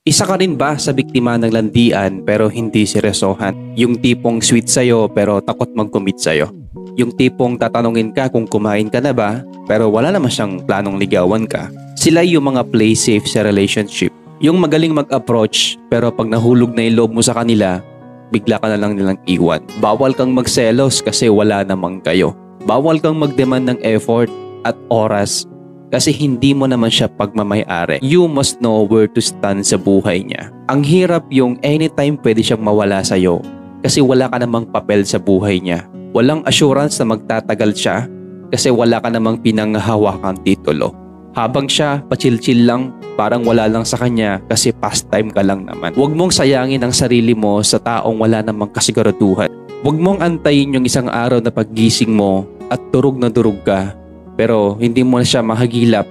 Isa ka rin ba sa biktima ng landian pero hindi seryosohan? Yung tipong sweet sa'yo pero takot mag-commit sa'yo? Yung tipong tatanungin ka kung kumain ka na ba pero wala naman siyang planong ligawan ka? Sila yung mga play safe sa relationship. Yung magaling mag-approach pero pag nahulog na yung loob mo sa kanila, bigla ka na lang nilang iwan. Bawal kang magselos kasi wala namang kayo. Bawal kang mag-demand ng effort at oras kasi hindi mo naman siya pagmamay-ari. You must know where to stand sa buhay niya. Ang hirap yung anytime pwede siyang mawala sa'yo kasi wala ka namang papel sa buhay niya. Walang assurance na magtatagal siya kasi wala ka namang pinanghahawakang titulo. Habang siya, pa-chill-chill lang, parang wala lang sa kanya kasi pastime ka lang naman. Huwag mong sayangin ang sarili mo sa taong wala namang kasiguraduhan. Huwag mong antayin yung isang araw na paggising mo at durog na durog ka pero hindi mo na siya mahagilap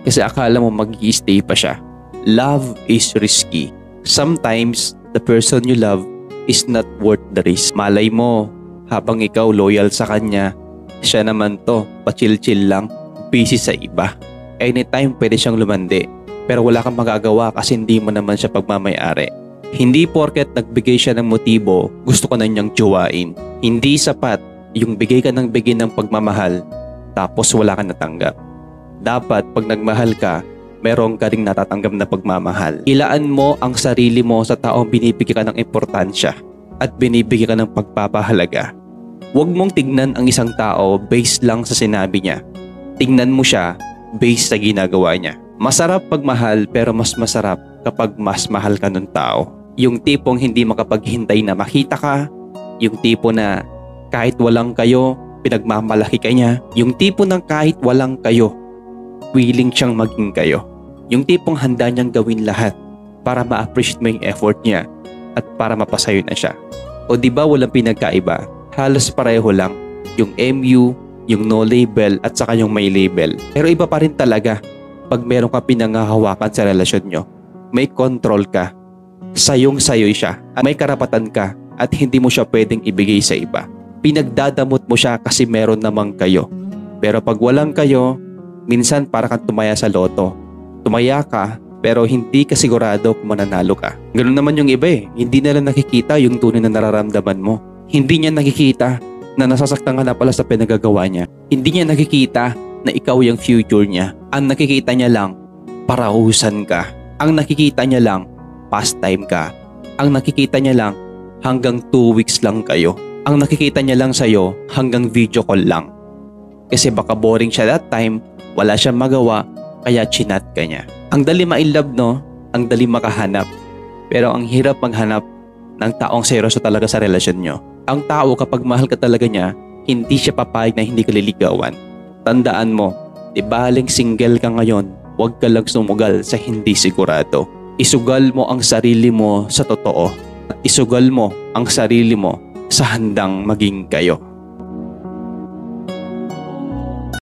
kasi akala mo mag-i-stay pa siya. Love is risky. Sometimes, the person you love is not worth the risk. Malay mo, habang ikaw loyal sa kanya, siya naman to, pa-chill-chill lang, busy sa iba. Anytime pwede siyang lumandi, pero wala kang magagawa kasi hindi mo naman siya pagmamay-ari. Hindi porket nagbigay siya ng motibo, gusto ka na niyang jowain. Hindi sapat yung bigay ka ng bigay ng pagmamahal, tapos wala kang natanggap. Dapat pag nagmahal ka, meron ka ring natatanggap na pagmamahal. Ilaan mo ang sarili mo sa taong binibigyan ka ng importansya at binibigyan ka ng pagpapahalaga. Huwag mong tignan ang isang tao based lang sa sinabi niya. Tignan mo siya based sa ginagawa niya. Masarap pagmahal pero mas masarap kapag mas mahal ka ng tao. Yung tipong hindi makapaghintay na makita ka, yung tipo na kahit walang kayo, pinagmamalaki ka niya. Yung tipo ng kahit walang kayo, willing siyang maging kayo. Yung tipong handa niyang gawin lahat para ma-appreciate mo yung effort niya at para mapasayo na siya. O diba walang pinagkaiba? Halos pareho lang. Yung MU, yung no label at saka yung may label. Pero iba pa rin talaga pag meron ka pinanghahawakan sa relasyon nyo. May control ka. Sayong-sayoy siya. May karapatan ka at hindi mo siya pwedeng ibigay sa iba. Pinagdadamot mo siya kasi meron namang kayo. Pero pag walang kayo, minsan para kang tumaya sa loto. Tumaya ka pero hindi ka sigurado kung mananalo ka. Ganun naman yung iba eh. Hindi nila nakikita yung tunay na nararamdaman mo. Hindi niya nakikita na nasasaktan ka na pala sa pinagagawa niya. Hindi niya nakikita na ikaw yung future niya. Ang nakikita niya lang, parahusan ka. Ang nakikita niya lang, pastime ka. Ang nakikita niya lang, hanggang 2 weeks lang kayo. Ang nakikita niya lang sa'yo, hanggang video call lang. Kasi baka boring siya that time, wala siyang magawa, kaya chinat ka niya. Ang dali ma-inlove, no? Ang dali makahanap. Pero ang hirap maghanap ng taong seryoso talaga sa relasyon nyo. Ang tao kapag mahal ka talaga niya, hindi siya papayag na hindi ka liligawan. Tandaan mo, ibaling single ka ngayon, huwag ka lang sumugal sa hindi sigurado. Isugal mo ang sarili mo sa totoo. At isugal mo ang sarili mo sa handang maging kayo.